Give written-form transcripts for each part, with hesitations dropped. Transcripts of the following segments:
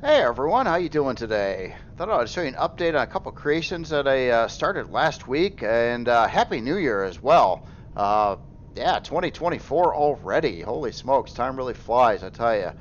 Hey everyone, how you doing today? Thought I'd show you an update on a couple creations that I started last week, and Happy New Year as well. Uh, yeah, 2024 already. Holy smokes, time really flies, I tell you.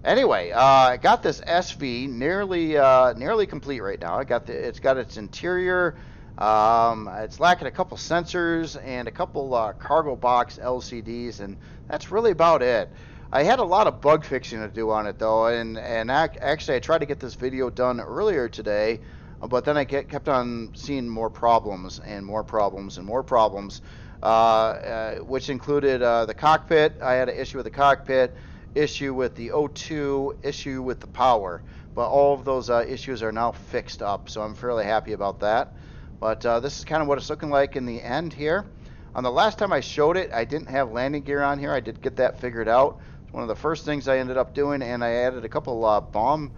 Anyway, I got this SV nearly complete right now. It's got its interior. It's lacking a couple sensors and a couple cargo box LCDs, and that's really about it. I had a lot of bug fixing to do on it though, actually I tried to get this video done earlier today, but then kept on seeing more problems and more problems and more problems, which included the cockpit. I had an issue with the cockpit, issue with the O2, issue with the power. But all of those issues are now fixed up, so I'm fairly happy about that. But this is kind of what it's looking like in the end here. On the last time I showed it, I didn't have landing gear on here. I did get that figured out. It's one of the first things I ended up doing, and I added a couple bomb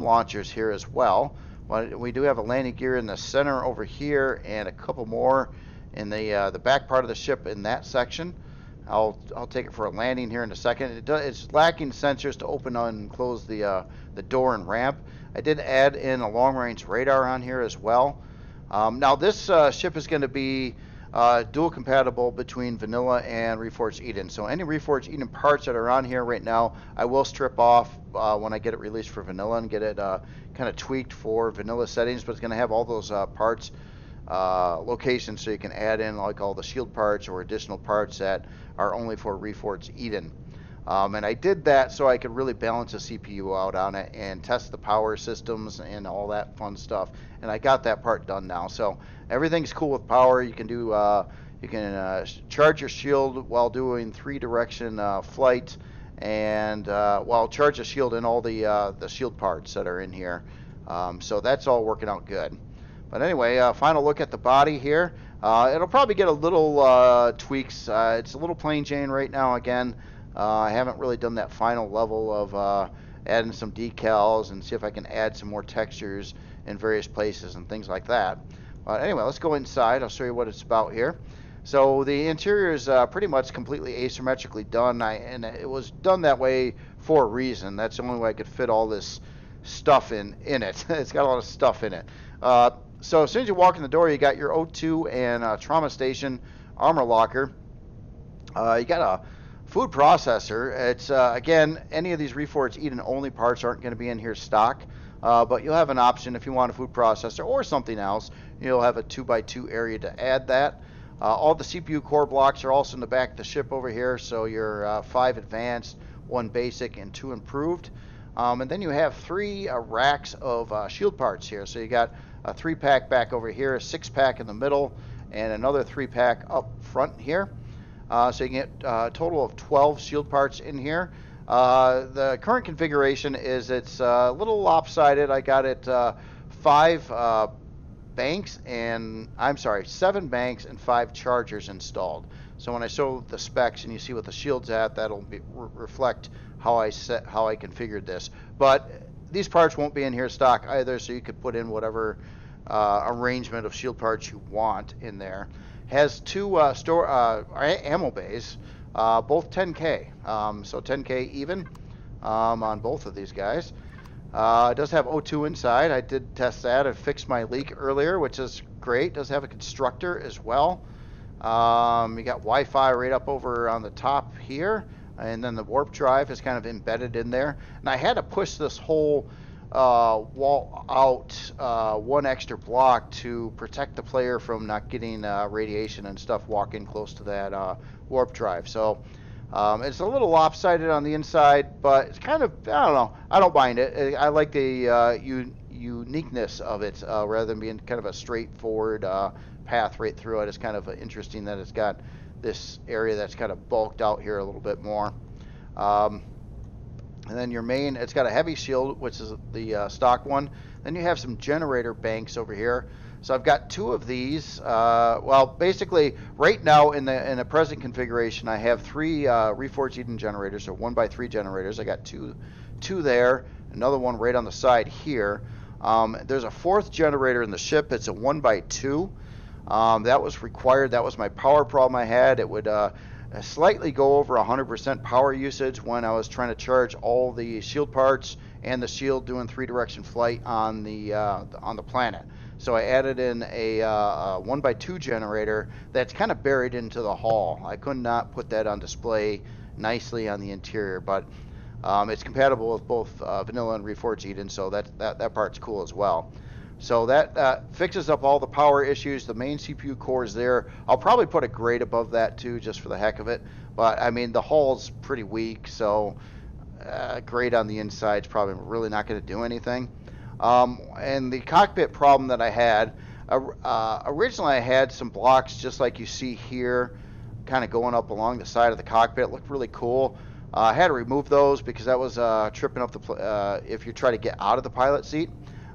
launchers here as well. But we do have a landing gear in the center over here, and a couple more in the back part of the ship in that section. I'll take it for a landing here in a second. It's lacking sensors to open and close the door and ramp. I did add in a long-range radar on here as well. Now this ship is going to be dual compatible between Vanilla and Reforged Eden. So any Reforged Eden parts that are on here right now, I will strip off when I get it released for Vanilla and get it kind of tweaked for Vanilla settings. But it's going to have all those parts locations, so you can add in like all the shield parts or additional parts that are only for Reforged Eden. And I did that so I could really balance the CPU out on it and test the power systems and all that fun stuff. And I got that part done now. So everything's cool with power. You can do charge your shield while doing 3-direction flight, and charge the shield in all the shield parts that are in here. So that's all working out good. But anyway, final look at the body here. It'll probably get a little tweaks. It's a little plain Jane right now again. I haven't really done that final level of adding some decals and see if I can add some more textures in various places and things like that. But anyway, let's go inside. I'll show you what it's about here. So the interior is pretty much completely asymmetrically done, and it was done that way for a reason. That's the only way I could fit all this stuff in it. It's got a lot of stuff in it. So as soon as you walk in the door, you got your O2 and trauma station armor locker. You got a food processor. It's again, any of these Reforged Eden only parts aren't going to be in here stock, but you'll have an option if you want a food processor or something else. You'll have a 2x2 area to add that. All the CPU core blocks are also in the back of the ship over here, so you're 5 advanced, 1 basic, and 2 improved. And then you have 3 racks of shield parts here. So you got a 3-pack back over here, a 6-pack in the middle, and another 3-pack up front here. So you can get a total of 12 shield parts in here. The current configuration is it's a little lopsided. I got it 7 banks and 5 chargers installed. So when I show the specs and you see what the shield's at, that'll reflect how I configured this. But these parts won't be in here stock either, so you could put in whatever arrangement of shield parts you want in there. Has 2 ammo bays, both 10K, so 10K even on both of these guys. It does have O2 inside. I did test that and fixed my leak earlier, which is great. It does have a constructor as well. You got Wi-Fi right up over on the top here, and then the warp drive is kind of embedded in there. And I had to push this whole wall out 1 extra block to protect the player from not getting radiation and stuff walking close to that warp drive. So it's a little lopsided on the inside, but it's kind of, I don't know, I don't mind it. I like the uniqueness of it rather than being kind of a straightforward path right through it. It's kind of interesting that it's got this area that's kind of bulked out here a little bit more. And then your main, it's got a heavy shield, which is the stock one. Then you have some generator banks over here. So I've got 2 of these. Well, basically, right now in the present configuration, I have 3 Reforged Eden generators, so 1x3 generators. I got two there, another one right on the side here. There's a 4th generator in the ship. It's a 1x2. That was required. That was my power problem I had. It would slightly go over 100% power usage when I was trying to charge all the shield parts and the shield doing 3-direction flight on the planet. So I added in a 1x2 generator that's kind of buried into the hull. I could not put that on display nicely on the interior, but it's compatible with both Vanilla and Reforged Eden, so that part's cool as well. So that fixes up all the power issues. The main CPU core is there. I'll probably put a grate above that too, just for the heck of it. But I mean, the hull's pretty weak, so grate on the inside is probably really not going to do anything. And the cockpit problem that I had, originally I had some blocks just like you see here, kind of going up along the side of the cockpit. It looked really cool. I had to remove those because that was tripping up if you try to get out of the pilot seat.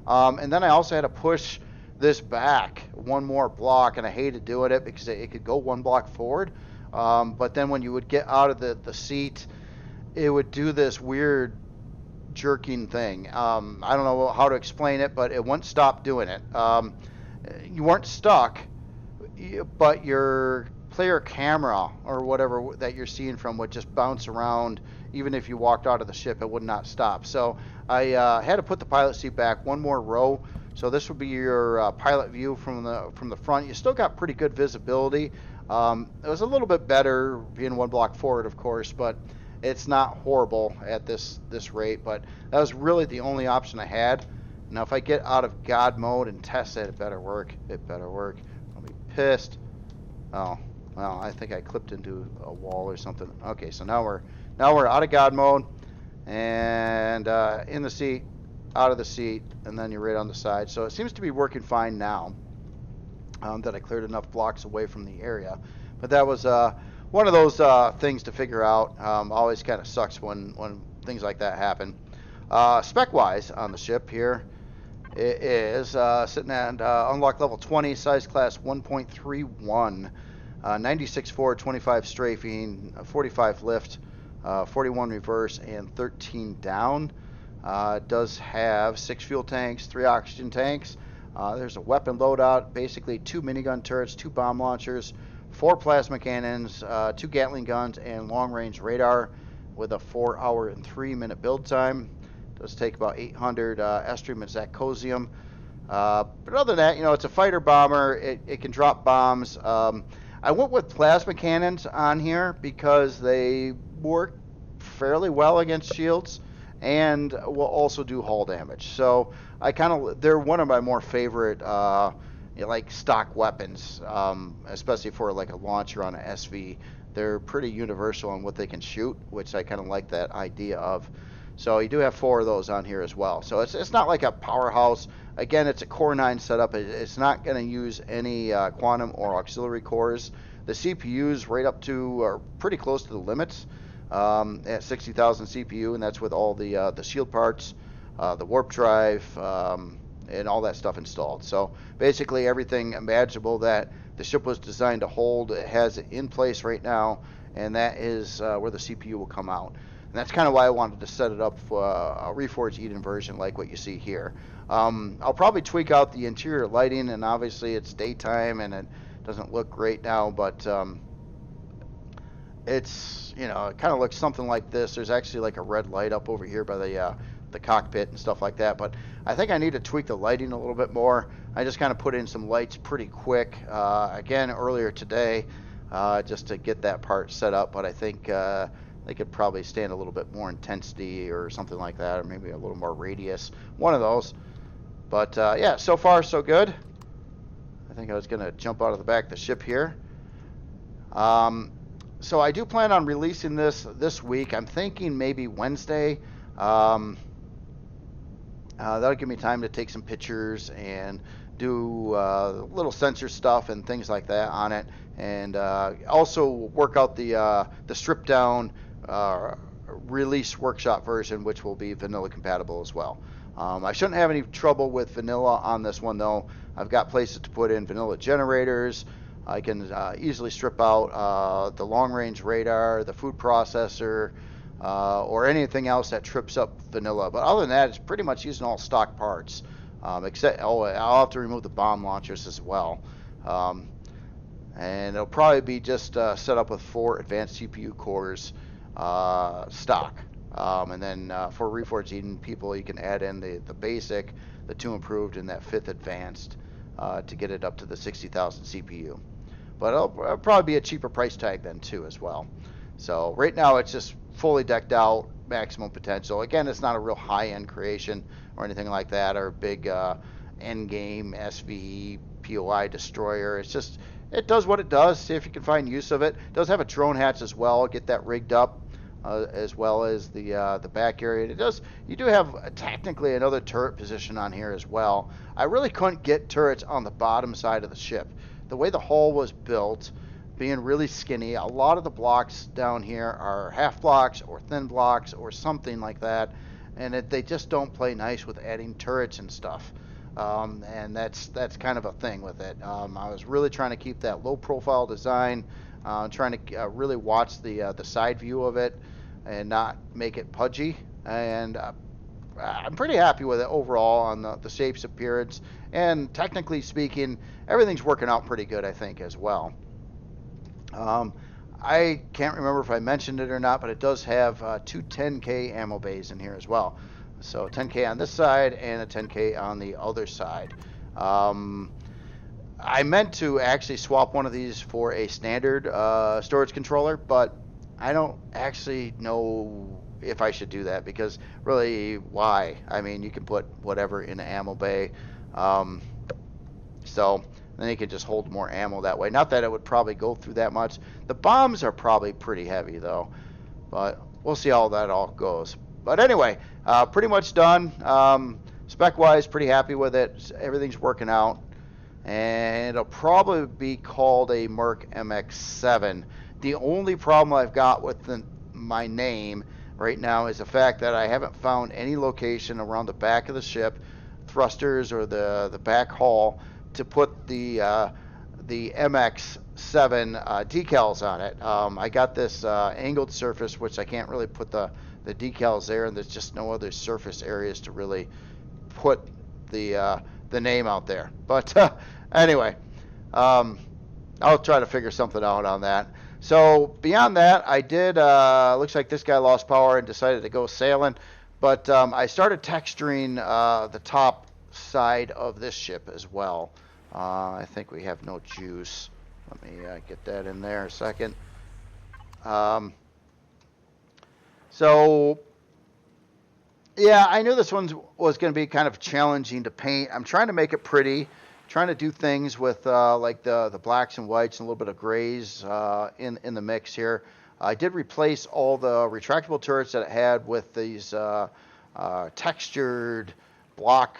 And then I also had to push this back one more block, and I hated doing it because it could go one block forward. But then when you would get out of the seat, it would do this weird jerking thing. I don't know how to explain it, but it wouldn't stop doing it. You weren't stuck, but your player camera or whatever that you're seeing from would just bounce around. Even if you walked out of the ship, it would not stop. So I had to put the pilot seat back one more row. So this would be your pilot view from the front. You still got pretty good visibility. It was a little bit better being one block forward, of course, but it's not horrible at this rate. But that was really the only option I had. Now if I get out of God mode and test it, it better work. It better work. I'll be pissed. Oh, well, I think I clipped into a wall or something. Okay, so now we're out of God mode, and in the seat, out of the seat, and then you're right on the side. So it seems to be working fine now that I cleared enough blocks away from the area. But that was one of those things to figure out. Always kind of sucks when things like that happen. Spec-wise on the ship here, it is sitting at unlock level 20, size class 1.31, 96 forward, 25 strafing, 45 lift, 41 reverse, and 13 down. It does have 6 fuel tanks, 3 oxygen tanks. There's a weapon loadout, basically 2 minigun turrets, 2 bomb launchers, 4 plasma cannons, 2 Gatling guns, and long-range radar with a 4-hour and 3-minute build time. It does take about 800 estrium and zacosium. But other than that, it's a fighter bomber. It can drop bombs. I went with plasma cannons on here because they work fairly well against shields and will also do hull damage. So they're one of my more favorite like stock weapons, especially for like a launcher on an SV. They're pretty universal in what they can shoot, which I kind of like that idea of. So you do have 4 of those on here as well. So it's not like a powerhouse. Again, it's a Core 9 setup. It's not going to use any quantum or auxiliary cores. The CPUs right up to are pretty close to the limits at 60,000 CPU, and that's with all the shield parts, the warp drive, and all that stuff installed. So basically everything imaginable that the ship was designed to hold, it has it in place right now, and that is where the CPU will come out. And that's kind of why I wanted to set it up for a Reforged Eden version like what you see here. I'll probably tweak out the interior lighting, and obviously it's daytime and it doesn't look great now, but it's, it kind of looks something like this. There's actually like a red light up over here by the cockpit and stuff like that, but I think I need to tweak the lighting a little bit more. I just kind of put in some lights pretty quick, again, earlier today, just to get that part set up, but I think they could probably stand a little bit more intensity or something like that, or maybe a little more radius, one of those. But yeah, so far so good. I think I was going to jump out of the back of the ship here. So I do plan on releasing this week. I'm thinking maybe Wednesday. That'll give me time to take some pictures and do little sensor stuff and things like that on it, and also work out the stripped down release workshop version, which will be vanilla compatible as well. I shouldn't have any trouble with vanilla on this one though. I've got places to put in vanilla generators. I can easily strip out the long-range radar, the food processor, or anything else that trips up vanilla. But other than that, it's pretty much using all stock parts. Except, I'll have to remove the bomb launchers as well. and it'll probably be just set up with 4 advanced CPU cores stock. And then for Reforged Eden people, you can add in the basic, the 2 improved, and that 5th advanced to get it up to the 60,000 CPU. But it'll probably be a cheaper price tag then too as well. So right now it's just fully decked out, maximum potential. Again, it's not a real high-end creation or anything like that, or a big end-game SVE POI destroyer. It's just, it does what it does. See if you can find use of it. It does have a drone hatch as well. Get that rigged up. As well as the back area. It does. You do have technically another turret position on here as well. I really couldn't get turrets on the bottom side of the ship. The way the hull was built, being really skinny, a lot of the blocks down here are half blocks or thin blocks or something like that, and they just don't play nice with adding turrets and stuff. And that's kind of a thing with it. I was really trying to keep that low profile design, trying to really watch the side view of it and not make it pudgy. And I'm pretty happy with it overall on the shape's appearance. And technically speaking, everything's working out pretty good, I think, as well. I can't remember if I mentioned it or not, but it does have 2 10K ammo bays in here as well. So 10K on this side and a 10K on the other side. I meant to actually swap one of these for a standard storage controller, but I don't actually know if I should do that, because really, why? I mean, you can put whatever in an ammo bay. So then you can just hold more ammo that way. Not that it would probably go through that much. The bombs are probably pretty heavy though, but we'll see how that all goes. But anyway, pretty much done. Spec-wise, pretty happy with it. Everything's working out. And it'll probably be called a Merc-MX7. The only problem I've got with my name right now is the fact that I haven't found any location around the back of the ship, thrusters or the back hull, to put the MX7 decals on it. I got this angled surface, which I can't really put the decals there, and there's just no other surface areas to really put the name out there. But anyway, I'll try to figure something out on that. So beyond that, I did, looks like this guy lost power and decided to go sailing. But I started texturing the top side of this ship as well. I think we have no juice. Let me get that in there a second. So yeah, I knew this one was going to be kind of challenging to paint. I'm trying to make it pretty, trying to do things with like the blacks and whites and a little bit of grays in the mix here. I did replace all the retractable turrets that it had with these textured block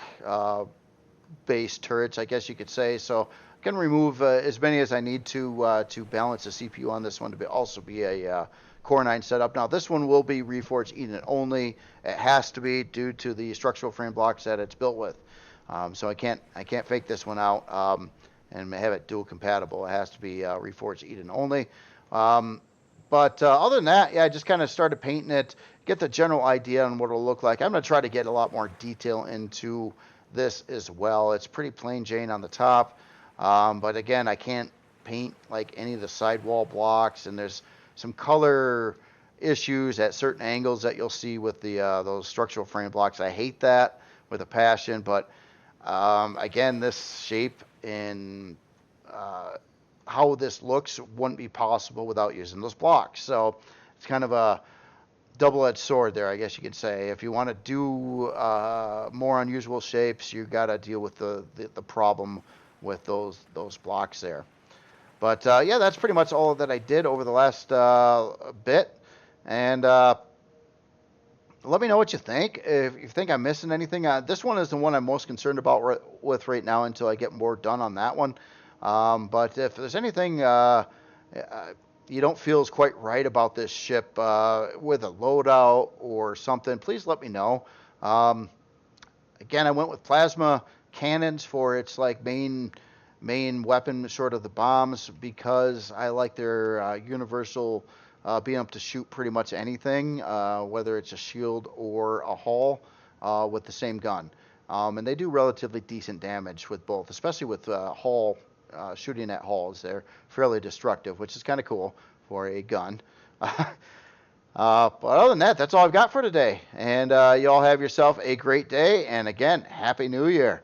based turrets, I guess you could say. So I'm going to remove as many as I need to balance the CPU on this one to also be a Core 9 setup. Now this one will be Reforged Eden only. It has to be due to the structural frame blocks that it's built with. So I can't fake this one out and have it dual compatible. It has to be Reforged Eden only. But other than that, yeah, I just kind of started painting it, get the general idea on what it'll look like. I'm going to try to get a lot more detail into this as well. It's pretty plain Jane on the top, but again, I can't paint like any of the sidewall blocks, and there's some color issues at certain angles that you'll see with the those structural frame blocks. I hate that with a passion, but again, this shape and how this looks wouldn't be possible without using those blocks. So it's kind of a double-edged sword there, I guess you could say. If you want to do more unusual shapes, you got to deal with the problem with those blocks there. But yeah, that's pretty much all that I did over the last bit. And let me know what you think. If you think I'm missing anything, this one is the one I'm most concerned about with right now until I get more done on that one. But if there's anything you don't feel is quite right about this ship with a loadout or something, please let me know. Again, I went with plasma cannons for its like main weapon, sort of the bombs, because I like their universal being able to shoot pretty much anything, whether it's a shield or a hull, with the same gun. And they do relatively decent damage with both, especially with hull shooting at hulls. They're fairly destructive, which is kind of cool for a gun. But other than that, that's all I've got for today. And you all have yourself a great day. And again, Happy New Year.